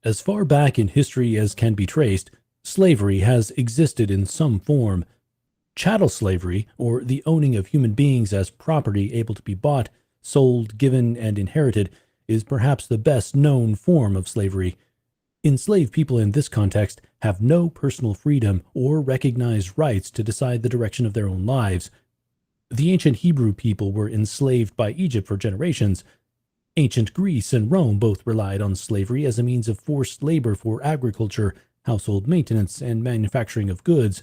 As far back in history as can be traced, slavery has existed in some form. Chattel slavery, or the owning of human beings as property able to be bought, sold, given, and inherited, is perhaps the best known form of slavery. Enslaved people in this context have no personal freedom or recognized rights to decide the direction of their own lives. The ancient Hebrew people were enslaved by Egypt for generations. Ancient Greece and Rome both relied on slavery as a means of forced labor for agriculture, household maintenance, and manufacturing of goods.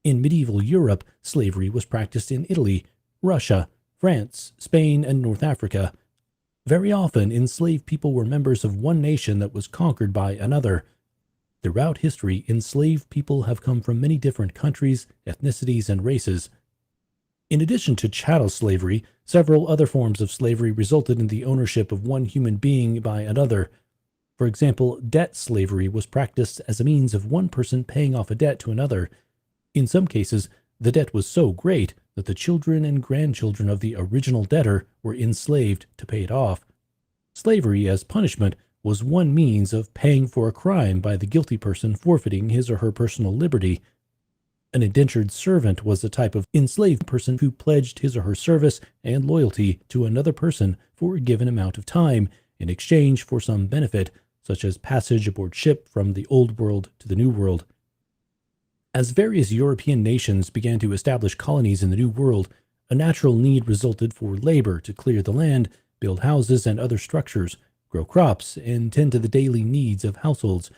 In medieval Europe, slavery was practiced in Italy, Russia, France, Spain, and North Africa. Very often, enslaved people were members of one nation that was conquered by another. Throughout history, enslaved people have come from many different countries, ethnicities, and races. In addition to chattel slavery, several other forms of slavery resulted in the ownership of one human being by another. For example, debt slavery was practiced as a means of one person paying off a debt to another. In some cases, the debt was so great that the children and grandchildren of the original debtor were enslaved to pay it off. Slavery as punishment was one means of paying for a crime by the guilty person forfeiting his or her personal liberty. An indentured servant was a type of enslaved person who pledged his or her service and loyalty to another person for a given amount of time in exchange for some benefit, such as passage aboard ship from the Old World to the New World. As various European nations began to establish colonies in the New World, a natural need resulted for labor to clear the land, build houses and other structures, grow crops, and tend to the daily needs of households.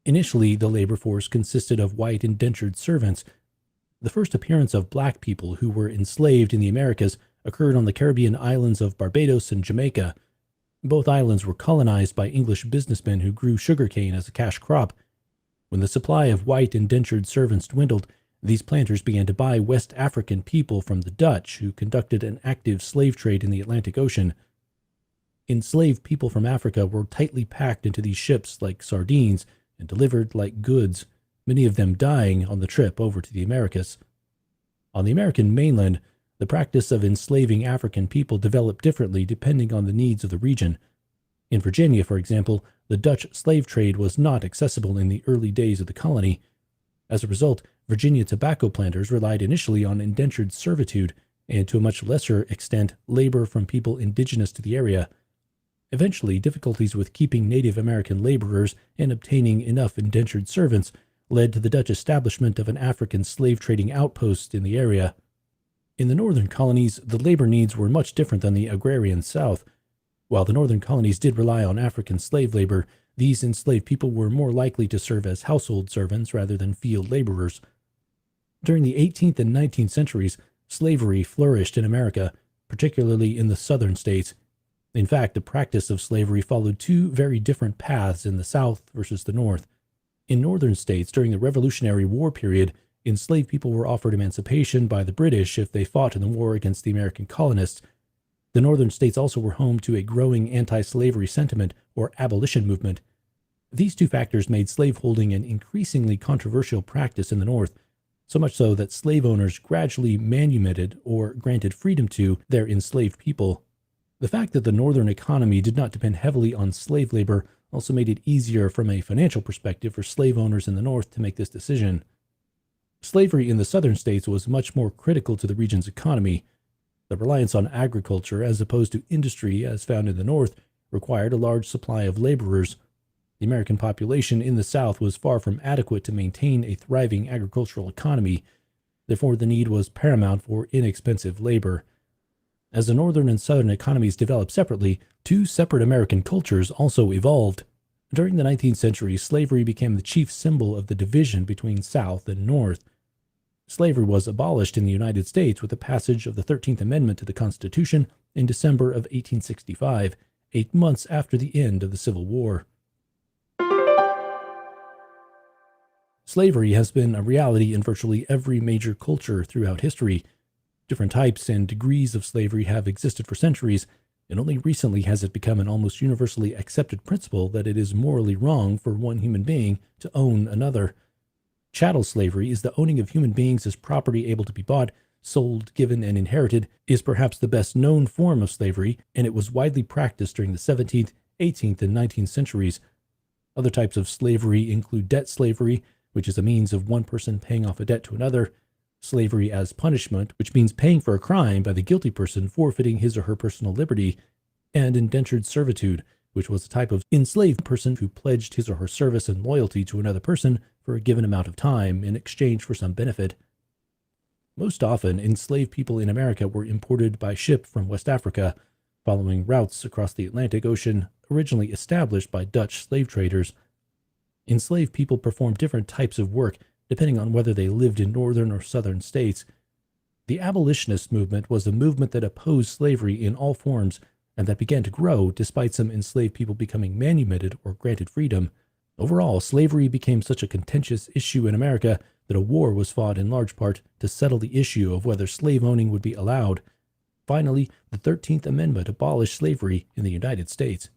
Initially, the labor force consisted of white indentured servants. The first appearance of black people who were enslaved in the Americas occurred on the Caribbean islands of Barbados and Jamaica. Both islands were colonized by English businessmen who grew sugarcane as a cash crop. When the supply of white indentured servants dwindled, these planters began to buy West African people from the Dutch, who conducted an active slave trade in the Atlantic Ocean. Enslaved people from Africa were tightly packed into these ships like sardines and delivered like goods, many of them dying on the trip over to the Americas. On the American mainland, the practice of enslaving African people developed differently depending on the needs of the region. In Virginia, for example, the Dutch slave trade was not accessible in the early days of the colony. As a result, Virginia tobacco planters relied initially on indentured servitude and, to a much lesser extent, labor from people indigenous to the area. Eventually, difficulties with keeping Native American laborers and obtaining enough indentured servants led to the Dutch establishment of an African slave trading outpost in the area. In the northern colonies, the labor needs were much different than the agrarian South. While the northern colonies did rely on African slave labor, these enslaved people were more likely to serve as household servants rather than field laborers. During the 18th and 19th centuries, slavery flourished in America, particularly in the southern states. In fact, the practice of slavery followed two very different paths in the South versus the North. In northern states during the Revolutionary War period, enslaved people were offered emancipation by the British if they fought in the war against the American colonists. The northern states also were home to a growing anti-slavery sentiment or abolition movement. These two factors made slaveholding an increasingly controversial practice in the North, so much so that slave owners gradually manumitted or granted freedom to their enslaved people. The fact that the northern economy did not depend heavily on slave labor also made it easier from a financial perspective for slave owners in the North to make this decision. Slavery in the southern states was much more critical to the region's economy. The reliance on agriculture, as opposed to industry as found in the North, required a large supply of laborers. The American population in the South was far from adequate to maintain a thriving agricultural economy. Therefore, the need was paramount for inexpensive labor. As the northern and southern economies developed separately, two separate American cultures also evolved. During the 19th century, slavery became the chief symbol of the division between South and North. Slavery was abolished in the United States with the passage of the 13th Amendment to the Constitution in December of 1865, 8 months after the end of the Civil War. Slavery has been a reality in virtually every major culture throughout history. Different types and degrees of slavery have existed for centuries, and only recently has it become an almost universally accepted principle that it is morally wrong for one human being to own another. Chattel slavery is the owning of human beings as property able to be bought, sold, given, and inherited, is perhaps the best known form of slavery, and it was widely practiced during the 17th, 18th, and 19th centuries. Other types of slavery include debt slavery, which is a means of one person paying off a debt to another, slavery as punishment, which means paying for a crime by the guilty person forfeiting his or her personal liberty, and indentured servitude, which was a type of enslaved person who pledged his or her service and loyalty to another person for a given amount of time in exchange for some benefit. Most often, enslaved people in America were imported by ship from West Africa, following routes across the Atlantic Ocean originally established by Dutch slave traders. Enslaved people performed different types of work depending on whether they lived in northern or southern states. The abolitionist movement was a movement that opposed slavery in all forms and that began to grow despite some enslaved people becoming manumitted or granted freedom. Overall, slavery became such a contentious issue in America that a war was fought in large part to settle the issue of whether slave owning would be allowed. Finally, the 13th Amendment abolished slavery in the United States.